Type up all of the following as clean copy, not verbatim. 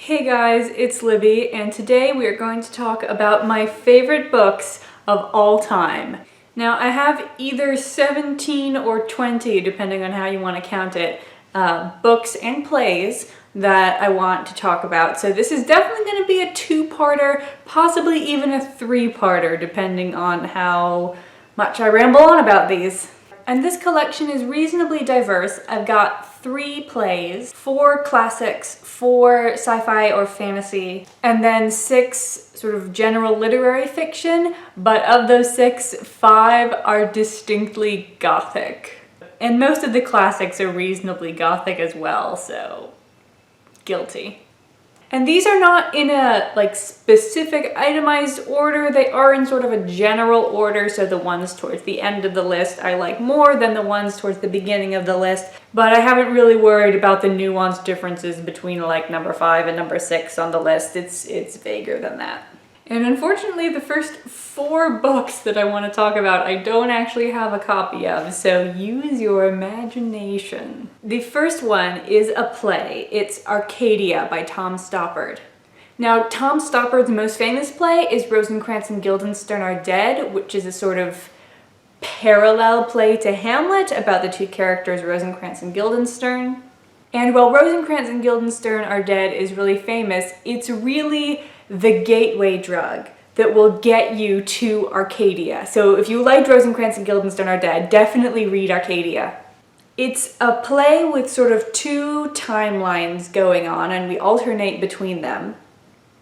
Hey guys, it's Libby, and today we are going to talk about my favorite books of all time. Now, I have either 17 or 20, depending on how you want to count it, books and plays that I want to talk about. So this is definitely going to be a two-parter, possibly even a three-parter, depending on how much I ramble on about these. And this collection is reasonably diverse. I've got 3 plays, 4 classics, 4 sci-fi or fantasy, and then 6 sort of general literary fiction, but of those 6, 5 are distinctly gothic. And most of the classics are reasonably gothic as well, so guilty. And these are not in a specific itemized order, they are in sort of a general order, so the ones towards the end of the list I like more than the ones towards the beginning of the list, but I haven't really worried about the nuanced differences between like number 5 and number 6 on the list. It's vaguer than that. And unfortunately the first 4 books that I want to talk about I don't actually have a copy of, so use your imagination. The first one is a play. It's Arcadia by Tom Stoppard. Now, Tom Stoppard's most famous play is Rosencrantz and Guildenstern Are Dead, which is a sort of parallel play to Hamlet about the 2 characters Rosencrantz and Guildenstern. And while Rosencrantz and Guildenstern Are Dead is really famous, it's really the gateway drug that will get you to Arcadia. So if you liked Rosencrantz and Guildenstern Are Dead, definitely read Arcadia. It's a play with sort of 2 timelines going on, and we alternate between them.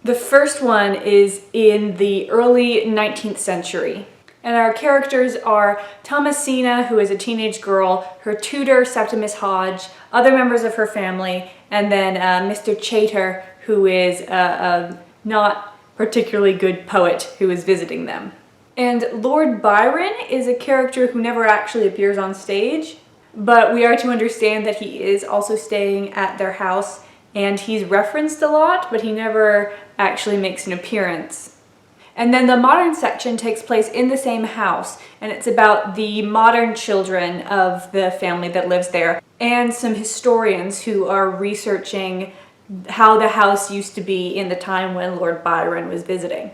The first one is in the early 19th century. And our characters are Thomasina, who is a teenage girl, her tutor, Septimus Hodge, other members of her family, and then Mr. Chater, who is a not particularly good poet who is visiting them. And Lord Byron is a character who never actually appears on stage, but we are to understand that he is also staying at their house, and he's referenced a lot, but he never actually makes an appearance. And then the modern section takes place in the same house, and it's about the modern children of the family that lives there, and some historians who are researching how the house used to be in the time when Lord Byron was visiting.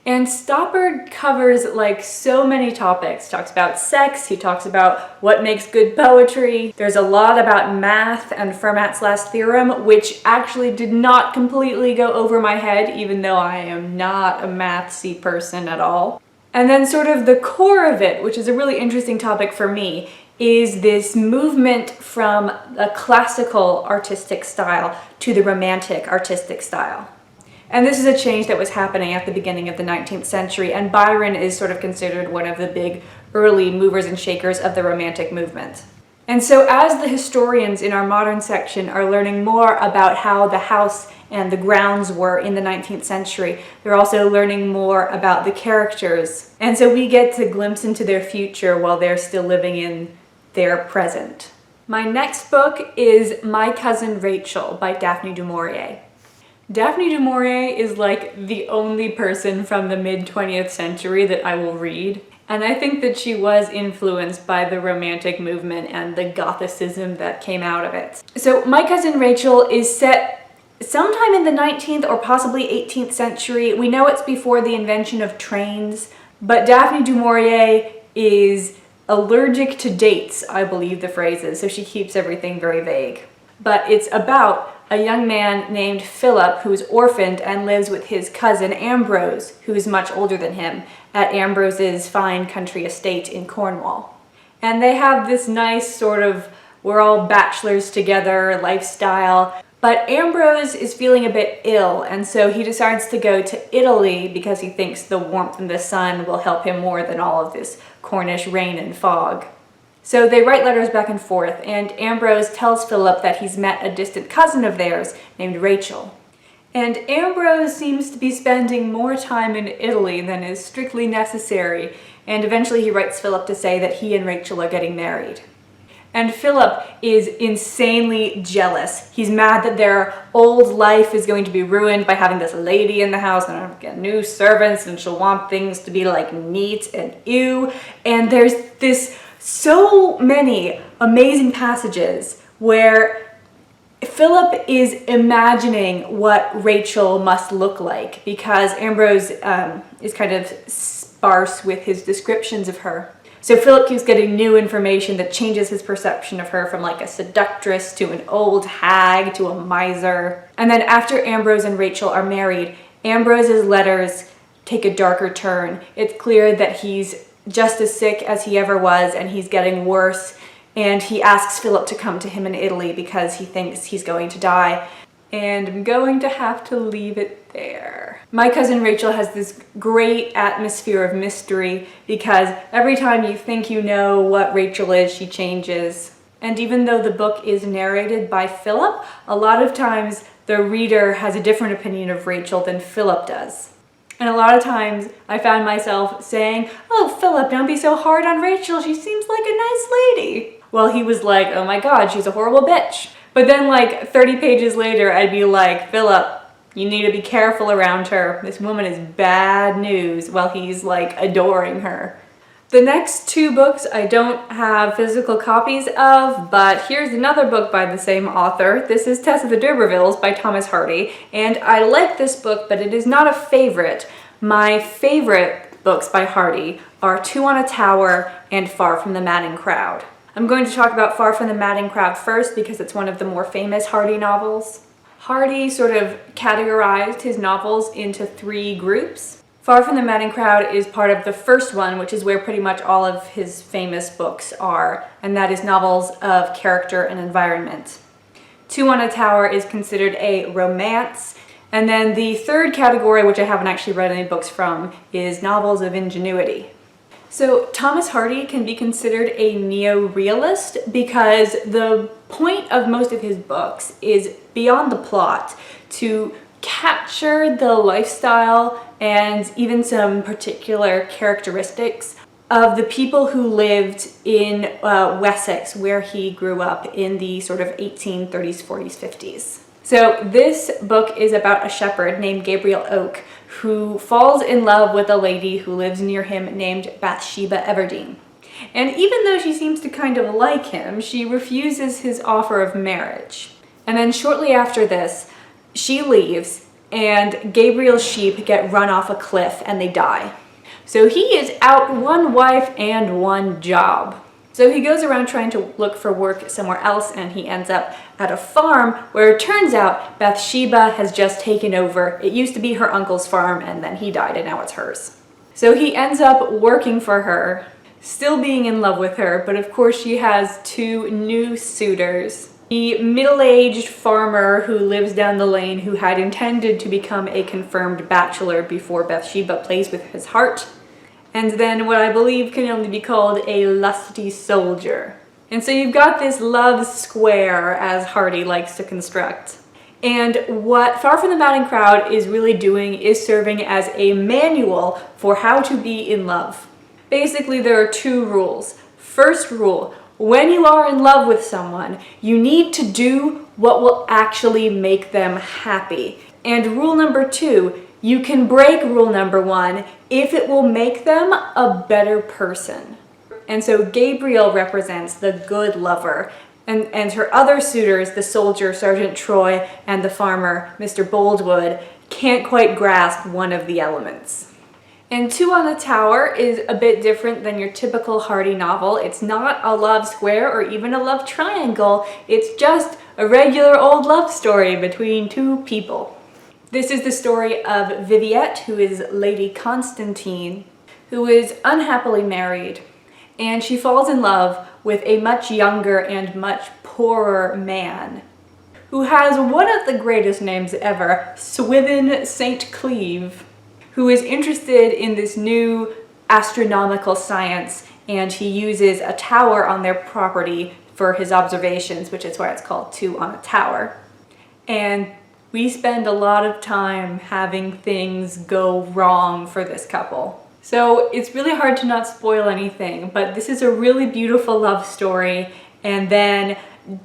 And Stoppard covers like so many topics. He talks about sex, he talks about what makes good poetry. There's a lot about math and Fermat's last theorem, which actually did not completely go over my head, even though I am not a mathsy person at all. And then sort of the core of it, which is a really interesting topic for me, is this movement from a classical artistic style to the romantic artistic style. And this is a change that was happening at the beginning of the 19th century, and Byron is sort of considered one of the big early movers and shakers of the romantic movement. And so as the historians in our modern section are learning more about how the house and the grounds were in the 19th century, they're also learning more about the characters. And so we get to glimpse into their future while they're still living in their present. My next book is My Cousin Rachel by Daphne du Maurier. Daphne du Maurier is like the only person from the mid-20th century that I will read, and I think that she was influenced by the Romantic movement and the Gothicism that came out of it. So My Cousin Rachel is set sometime in the 19th or possibly 18th century. We know it's before the invention of trains, but Daphne du Maurier is allergic to dates, I believe the phrase is, so she keeps everything very vague. But it's about a young man named Philip who's orphaned and lives with his cousin Ambrose, who is much older than him, at Ambrose's fine country estate in Cornwall. And they have this nice sort of we're all bachelors together lifestyle, but Ambrose is feeling a bit ill, and so he decides to go to Italy because he thinks the warmth and the sun will help him more than all of this Cornish rain and fog. So they write letters back and forth, and Ambrose tells Philip that he's met a distant cousin of theirs named Rachel. And Ambrose seems to be spending more time in Italy than is strictly necessary, and eventually he writes Philip to say that he and Rachel are getting married. And Philip is insanely jealous. He's mad that their old life is going to be ruined by having this lady in the house and get new servants, and she'll want things to be like neat and ew. And there's so many amazing passages where Philip is imagining what Rachel must look like because Ambrose is kind of sparse with his descriptions of her. So Philip keeps getting new information that changes his perception of her from like a seductress to an old hag to a miser. And then after Ambrose and Rachel are married, Ambrose's letters take a darker turn. It's clear that he's just as sick as he ever was and he's getting worse. And he asks Philip to come to him in Italy because he thinks he's going to die. And I'm going to have to leave it there. My cousin Rachel has this great atmosphere of mystery because every time you think you know what Rachel is, she changes. And even though the book is narrated by Philip, a lot of times the reader has a different opinion of Rachel than Philip does. And a lot of times I found myself saying, "Oh, Philip, don't be so hard on Rachel. She seems like a nice lady." Well, he was like, "Oh my God, she's a horrible bitch." But then like 30 pages later, I'd be like, "Philip, you need to be careful around her. This woman is bad news," while he's like adoring her. The next two books I don't have physical copies of, but here's another book by the same author. This is Tess of the D'Urbervilles by Thomas Hardy, and I like this book, but it is not a favorite. My favorite books by Hardy are Two on a Tower and Far from the Madding Crowd. I'm going to talk about Far from the Madding Crowd first because it's one of the more famous Hardy novels. Hardy sort of categorized his novels into three groups. Far from the Madding Crowd is part of the first one, which is where pretty much all of his famous books are, and that is novels of character and environment. Two on a Tower is considered a romance, and then the third category, which I haven't actually read any books from, is novels of ingenuity. So Thomas Hardy can be considered a neo-realist because the point of most of his books is beyond the plot to capture the lifestyle and even some particular characteristics of the people who lived in Wessex, where he grew up in the sort of 1830s, 40s, 50s. So this book is about a shepherd named Gabriel Oak who falls in love with a lady who lives near him named Bathsheba Everdeen. And even though she seems to kind of like him, she refuses his offer of marriage. And then shortly after this, she leaves and Gabriel's sheep get run off a cliff and they die. So he is out one wife and one job. So he goes around trying to look for work somewhere else and he ends up at a farm where it turns out Bathsheba has just taken over. It used to be her uncle's farm and then he died and now it's hers. So he ends up working for her, still being in love with her, but of course she has two new suitors. The middle-aged farmer who lives down the lane who had intended to become a confirmed bachelor before Bathsheba plays with his heart. And then what I believe can only be called a lusty soldier. And so you've got this love square, as Hardy likes to construct. And what Far from the Madding Crowd is really doing is serving as a manual for how to be in love. Basically, there are two rules. First rule, when you are in love with someone, you need to do what will actually make them happy. And rule number two, you can break rule number one if it will make them a better person. And so Gabriel represents the good lover, and her other suitors, the soldier, Sergeant Troy, and the farmer, Mr. Boldwood, can't quite grasp one of the elements. And Two on a Tower is a bit different than your typical Hardy novel. It's not a love square or even a love triangle. It's just a regular old love story between two people. This is the story of Viviette, who is Lady Constantine, who is unhappily married, and she falls in love with a much younger and much poorer man, who has one of the greatest names ever, Swithin St. Cleeve, who is interested in this new astronomical science, and he uses a tower on their property for his observations, which is why it's called Two on a Tower. And we spend a lot of time having things go wrong for this couple. So it's really hard to not spoil anything, but this is a really beautiful love story, and then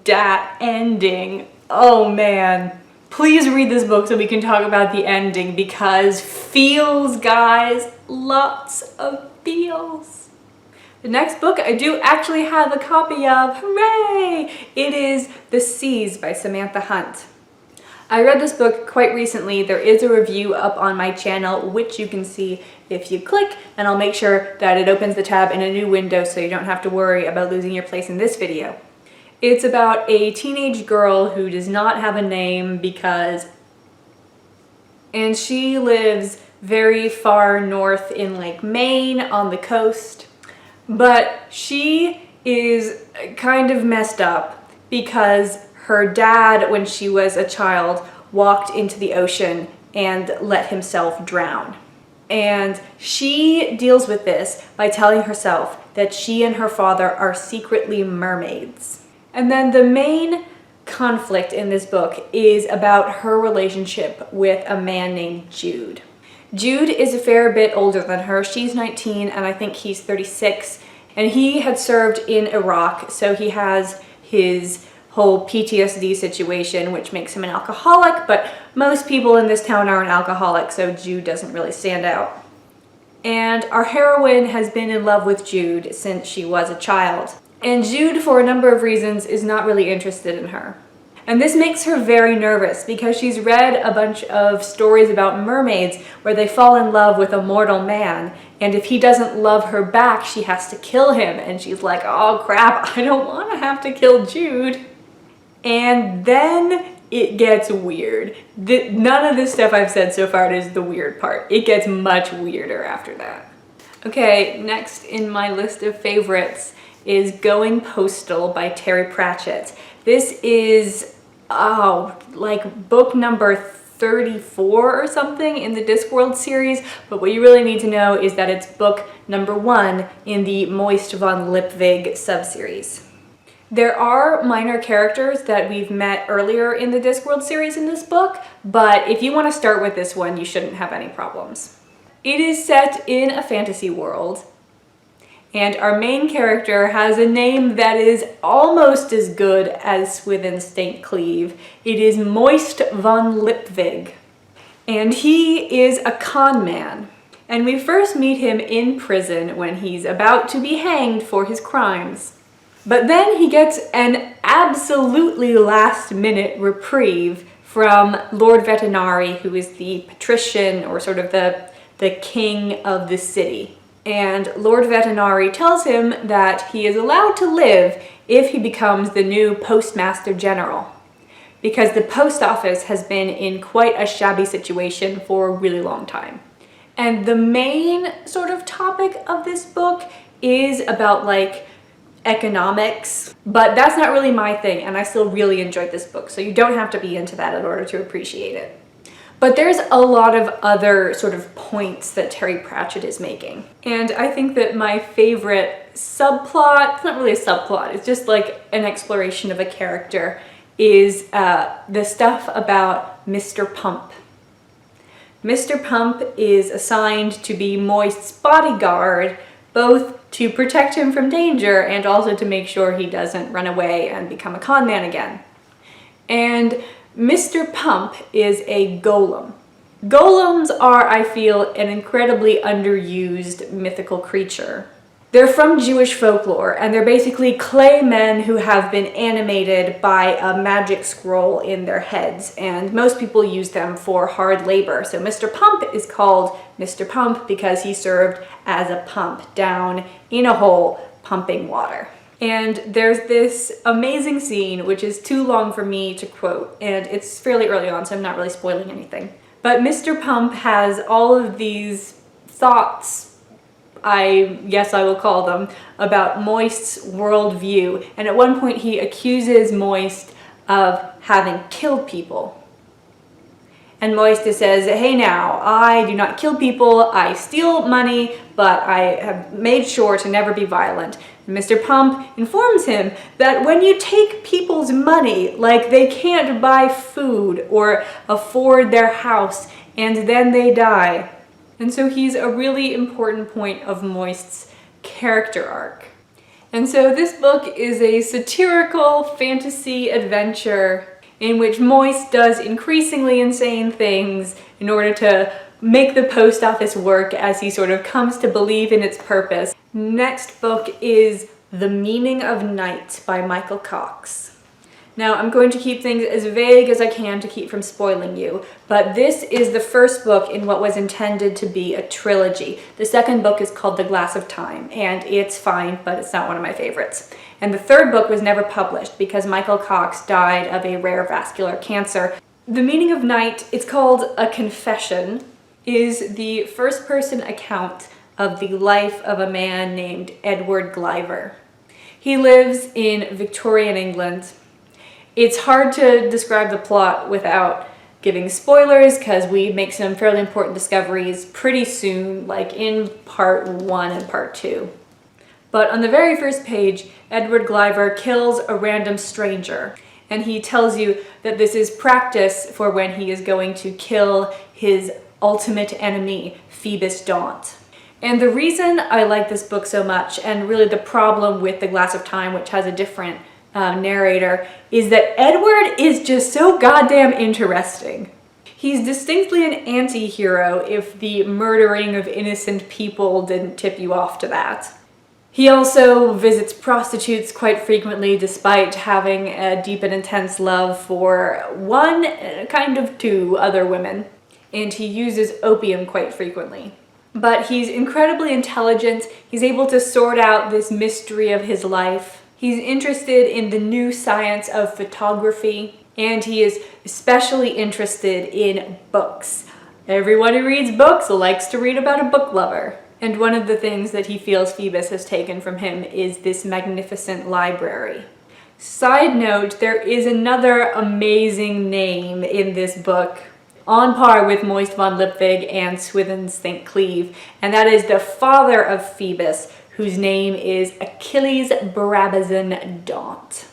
that ending, oh man. Please read this book so we can talk about the ending, because feels, guys, lots of feels. The next book I do actually have a copy of. Hooray! It is The Seas by Samantha Hunt. I read this book quite recently. There is a review up on my channel, which you can see if you click, and I'll make sure that it opens the tab in a new window so you don't have to worry about losing your place in this video. It's about a teenage girl who does not have a name and she lives very far north in like Maine on the coast, but she is kind of messed up because her dad, when she was a child, walked into the ocean and let himself drown. And she deals with this by telling herself that she and her father are secretly mermaids. And then the main conflict in this book is about her relationship with a man named Jude. Jude is a fair bit older than her. She's 19 and I think he's 36. And he had served in Iraq, so he has his whole PTSD situation, which makes him an alcoholic, but most people in this town aren't alcoholic, so Jude doesn't really stand out. And our heroine has been in love with Jude since she was a child. And Jude, for a number of reasons, is not really interested in her. And this makes her very nervous because she's read a bunch of stories about mermaids where they fall in love with a mortal man, and if he doesn't love her back, she has to kill him. And she's like, oh crap, I don't want to have to kill Jude. And then it gets weird. None of this stuff I've said so far is the weird part. It gets much weirder after that. Okay, next in my list of favorites is Going Postal by Terry Pratchett. This is, like book number 34 or something in the Discworld series, but what you really need to know is that it's book number 1 in the Moist von Lipwig subseries. There are minor characters that we've met earlier in the Discworld series in this book, but if you want to start with this one, you shouldn't have any problems. It is set in a fantasy world, and our main character has a name that is almost as good as Swithin St. Cleave. It is Moist von Lipwig, and he is a con man. And we first meet him in prison when he's about to be hanged for his crimes. But then he gets an absolutely last-minute reprieve from Lord Vetinari, who is the patrician or sort of the king of the city. And Lord Vetinari tells him that he is allowed to live if he becomes the new Postmaster General, because the post office has been in quite a shabby situation for a really long time. And the main sort of topic of this book is about like economics, but that's not really my thing, and I still really enjoyed this book, so you don't have to be into that in order to appreciate it. But there's a lot of other sort of points that Terry Pratchett is making. And I think that my favorite subplot, it's not really a subplot, it's just like an exploration of a character, is the stuff about Mr. Pump. Mr. Pump is assigned to be Moist's bodyguard, both to protect him from danger and also to make sure he doesn't run away and become a con man again. And Mr. Pump is a golem. Golems are, I feel, an incredibly underused mythical creature. They're from Jewish folklore, and they're basically clay men who have been animated by a magic scroll in their heads, and most people use them for hard labor. So Mr. Pump is called Mr. Pump because he served as a pump down in a hole pumping water. And there's this amazing scene, which is too long for me to quote, and it's fairly early on, so I'm not really spoiling anything. But Mr. Pump has all of these thoughts, I guess I will call them, about Moist's worldview. And at one point he accuses Moist of having killed people. And Moist says, hey now, I do not kill people, I steal money, but I have made sure to never be violent. And Mr. Pump informs him that when you take people's money, like they can't buy food or afford their house, and then they die. And so he's a really important point of Moist's character arc. And so this book is a satirical fantasy adventure in which Moist does increasingly insane things in order to make the post office work as he sort of comes to believe in its purpose. Next book is The Meaning of Night by Michael Cox. Now, I'm going to keep things as vague as I can to keep from spoiling you, but this is the first book in what was intended to be a trilogy. The second book is called The Glass of Time, and it's fine, but it's not one of my favorites. And the third book was never published because Michael Cox died of a rare vascular cancer. The Meaning of Night, it's called A Confession, is the first-person account of the life of a man named Edward Gliver. He lives in Victorian England. It's hard to describe the plot without giving spoilers because we make some fairly important discoveries pretty soon, like in part 1 and part 2. But on the very first page, Edward Gliver kills a random stranger, and he tells you that this is practice for when he is going to kill his ultimate enemy, Phoebus Daunt. And the reason I like this book so much, and really the problem with The Glass of Time, which has a different narrator, is that Edward is just so goddamn interesting. He's distinctly an anti-hero if the murdering of innocent people didn't tip you off to that. He also visits prostitutes quite frequently despite having a deep and intense love for one, kind of two other women. And he uses opium quite frequently. But he's incredibly intelligent. He's able to sort out this mystery of his life. He's interested in the new science of photography, and he is especially interested in books. Everyone who reads books likes to read about a book lover. And one of the things that he feels Phoebus has taken from him is this magnificent library. Side note, there is another amazing name in this book, on par with Moist von Lipwig and Swithin's St. Cleeve, and that is the father of Phoebus, whose name is Achilles Brabazon Daunt.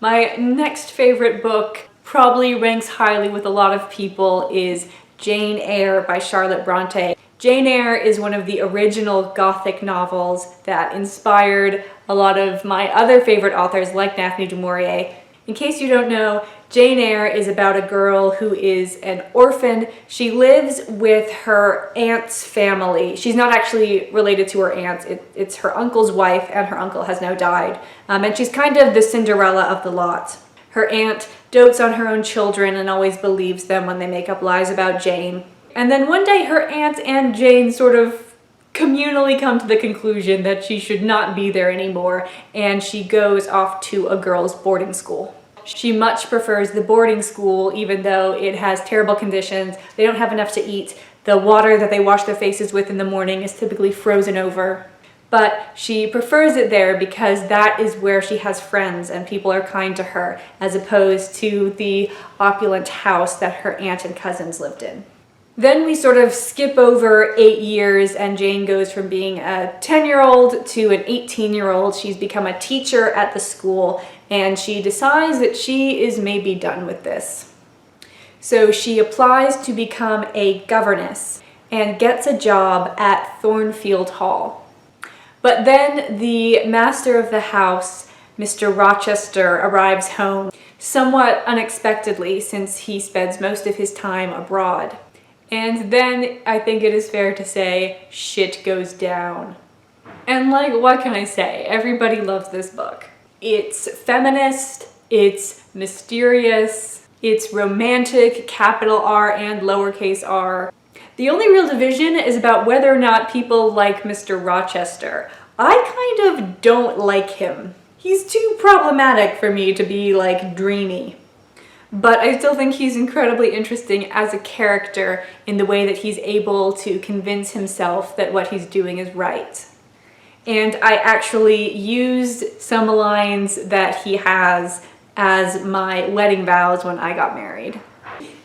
My next favorite book, probably ranks highly with a lot of people, is Jane Eyre by Charlotte Bronte. Jane Eyre is one of the original Gothic novels that inspired a lot of my other favorite authors like Daphne du Maurier. In case you don't know, Jane Eyre is about a girl who is an orphan. She lives with her aunt's family. She's not actually related to her aunt. It's her uncle's wife, and her uncle has now died. And she's kind of the Cinderella of the lot. Her aunt dotes on her own children and always believes them when they make up lies about Jane. And then one day her aunt and Jane sort of communally come to the conclusion that she should not be there anymore, and she goes off to a girls' boarding school. She much prefers the boarding school, even though it has terrible conditions. They don't have enough to eat. The water that they wash their faces with in the morning is typically frozen over. But she prefers it there because that is where she has friends and people are kind to her, as opposed to the opulent house that her aunt and cousins lived in. Then we sort of skip over 8 years, and Jane goes from being a 10-year-old to an 18-year-old. She's become a teacher at the school, and she decides that she is maybe done with this. So she applies to become a governess and gets a job at Thornfield Hall. But then the master of the house, Mr. Rochester, arrives home somewhat unexpectedly since he spends most of his time abroad. And then I think it is fair to say shit goes down. And like, what can I say? Everybody loves this book. It's feminist, it's mysterious, it's romantic, capital R and lowercase r. The only real division is about whether or not people like Mr. Rochester. I kind of don't like him. He's too problematic for me to be like dreamy. But I still think he's incredibly interesting as a character in the way that he's able to convince himself that what he's doing is right. And I actually used some lines that he has as my wedding vows when I got married.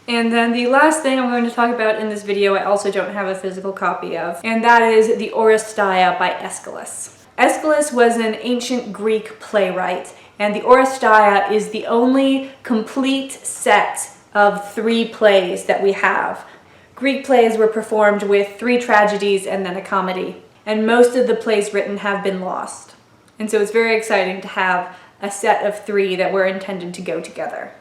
And then the last thing I'm going to talk about in this video I also don't have a physical copy of, and that is the Oresteia by Aeschylus. Aeschylus was an ancient Greek playwright, and the Oresteia is the only complete set of 3 plays that we have. Greek plays were performed with 3 tragedies and then a comedy, and most of the plays written have been lost. And so it's very exciting to have a set of 3 that were intended to go together.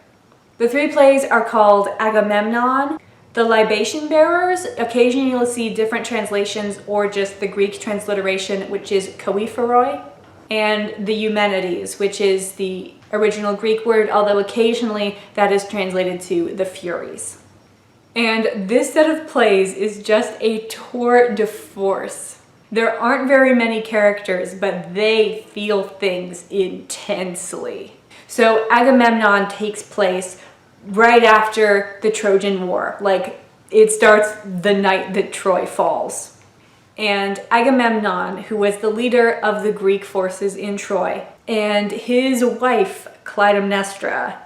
The 3 plays are called Agamemnon, The libation bearers, occasionally you'll see different translations or just the Greek transliteration, which is koiphoroi, and the Eumenides, which is the original Greek word, although occasionally that is translated to the Furies. And this set of plays is just a tour de force. There aren't very many characters, but they feel things intensely. So Agamemnon takes place right after the Trojan War. Like, it starts the night that Troy falls. And Agamemnon, who was the leader of the Greek forces in Troy, and his wife, Clytemnestra,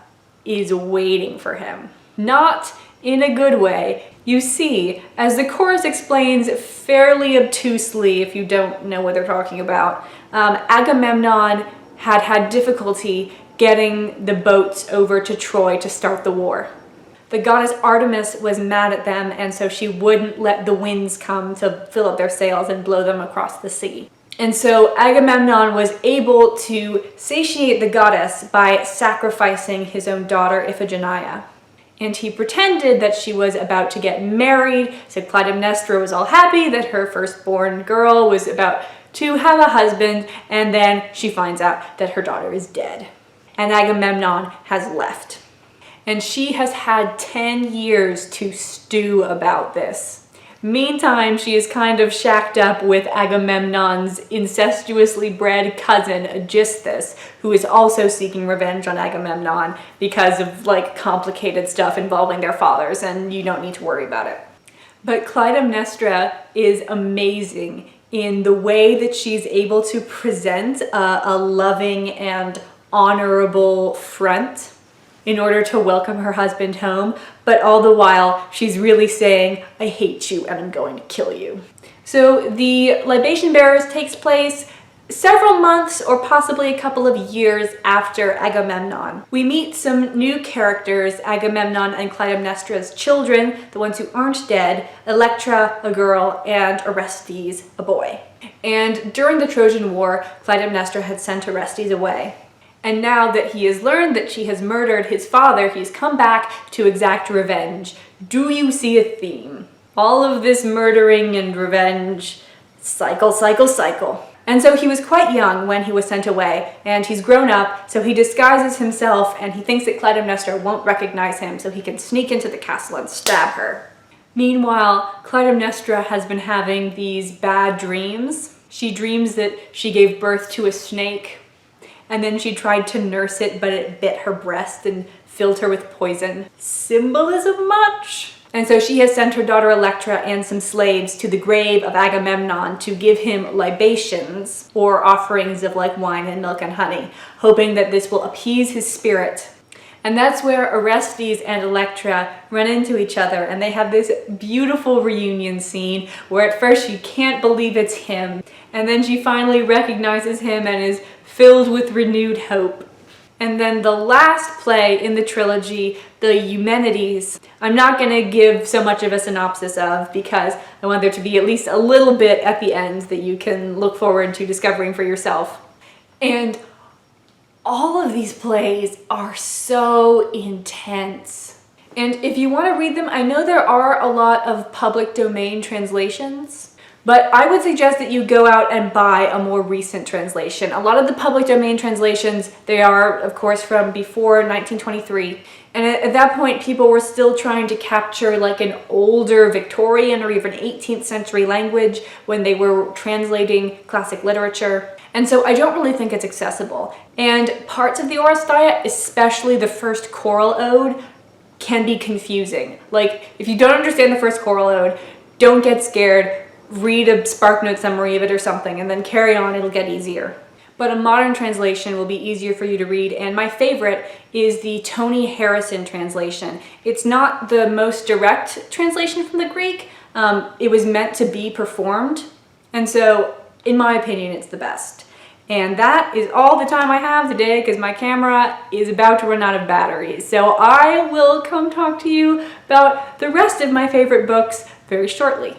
is waiting for him. Not in a good way. You see, as the chorus explains fairly obtusely, if you don't know what they're talking about, Agamemnon had difficulty getting the boats over to Troy to start the war. The goddess Artemis was mad at them, and so she wouldn't let the winds come to fill up their sails and blow them across the sea. And so Agamemnon was able to satiate the goddess by sacrificing his own daughter Iphigenia. And he pretended that she was about to get married, so Clytemnestra was all happy that her firstborn girl was about to have a husband, and then she finds out that her daughter is dead. And Agamemnon has left. And she has had 10 years to stew about this. Meantime, she is kind of shacked up with Agamemnon's incestuously bred cousin, Aegisthus, who is also seeking revenge on Agamemnon because of, like, complicated stuff involving their fathers, and you don't need to worry about it. But Clytemnestra is amazing in the way that she's able to present a loving and honorable front in order to welcome her husband home, but all the while she's really saying, I hate you and I'm going to kill you. So the libation bearers takes place several months or possibly a couple of years after Agamemnon. We meet some new characters, Agamemnon and Clytemnestra's children, the ones who aren't dead, Electra, a girl, and Orestes, a boy. And during the Trojan War, Clytemnestra had sent Orestes away. And now that he has learned that she has murdered his father, he's come back to exact revenge. Do you see a theme? All of this murdering and revenge, cycle, cycle, cycle. And so he was quite young when he was sent away, and he's grown up, so he disguises himself, and he thinks that Clytemnestra won't recognize him, so he can sneak into the castle and stab her. Meanwhile, Clytemnestra has been having these bad dreams. She dreams that she gave birth to a snake, and then she tried to nurse it, but it bit her breast and filled her with poison. Symbolism much? And so she has sent her daughter Electra and some slaves to the grave of Agamemnon to give him libations, or offerings of like wine and milk and honey, hoping that this will appease his spirit. And that's where Orestes and Electra run into each other, and they have this beautiful reunion scene where at first you can't believe it's him, and then she finally recognizes him and is filled with renewed hope. And then the last play in the trilogy, the Eumenides, I'm not going to give so much of a synopsis of because I want there to be at least a little bit at the end that you can look forward to discovering for yourself. And all of these plays are so intense. And if you want to read them, I know there are a lot of public domain translations, but I would suggest that you go out and buy a more recent translation. A lot of the public domain translations, they are, of course, from before 1923. And at that point, people were still trying to capture like an older Victorian or even 18th century language when they were translating classic literature. And so I don't really think it's accessible. And parts of the Oresteia, especially the first choral ode, can be confusing. Like, if you don't understand the first choral ode, don't get scared. Read a SparkNote summary of it or something, and then carry on, it'll get easier. But a modern translation will be easier for you to read, and my favorite is the Tony Harrison translation. It's not the most direct translation from the Greek. It was meant to be performed, and so, in my opinion, it's the best. And that is all the time I have today because my camera is about to run out of batteries. So I will come talk to you about the rest of my favorite books very shortly.